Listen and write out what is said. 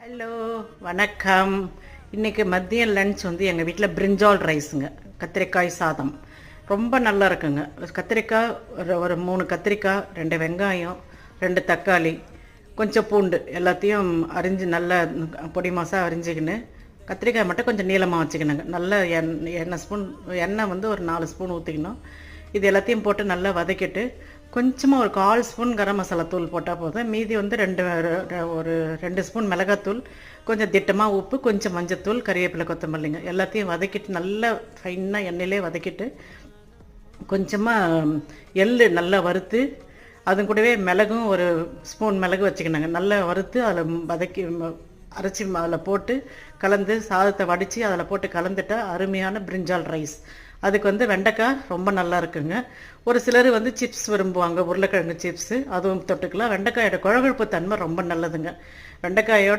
Hello, வணக்கம். இன்றைக்கி மதிய லன்ச் வந்து எங்கள் வீட்டில் பிரிஞ்சால் ரைஸுங்க, கத்திரிக்காய் சாதம். ரொம்ப நல்லா இருக்குங்க. கத்திரிக்காய் ஒரு 3 கத்திரிக்காய், 2 வெங்காயம், 2 தக்காளி, கொஞ்சம் பூண்டு எல்லாத்தையும் அரிஞ்சு நல்லா பொடி மாசாக அரிஞ்சிக்கின்னு, கத்திரிக்காய் மட்டும் கொஞ்சம் நீளமாக வச்சுக்கணுங்க. நல்ல எண்ணெய் வந்து ஒரு 4 ஸ்பூன் ஊற்றிக்கணும். இது எல்லாத்தையும் போட்டு நல்லா வதக்கிட்டு கொஞ்சமாக ஒரு 1/4 ஸ்பூன் கரம் மசாலா தூள் போட்டால் போதும். மீதி வந்து ஒரு 2 ஸ்பூன் மிளகாத்தூள், கொஞ்சம் திட்டமாக உப்பு, கொஞ்சம் மஞ்சத்தூள், கறிவேப்பிலை, கொத்தமல்லிங்க எல்லாத்தையும் வதக்கிட்டு நல்லா ஃபைனாக எண்ணெயிலே வதக்கிட்டு கொஞ்சமாக எள்ளு நல்லா வறுத்து அது கூடவே மிளகும் ஒரு ஸ்பூன் மிளகு வச்சுக்கணுங்க. நல்லா வறுத்து அதில் வதக்கி அரைச்சி அதில் போட்டு கலந்து சாதத்தை வடித்து அதில் போட்டு கலந்துட்டா அருமையான பிரிஞ்சால் ரைஸ். அதுக்கு வந்து வெண்டைக்காய் ரொம்ப நல்லா இருக்குங்க. ஒரு சிலர் வந்து சிப்ஸ் விரும்புவாங்க, உருளைக்கிழங்கு சிப்ஸு, அதுவும் தொட்டுக்கலாம். வெண்டைக்காயோட குழகுழப்பு தன்மை ரொம்ப நல்லதுங்க. வெண்டைக்காயோட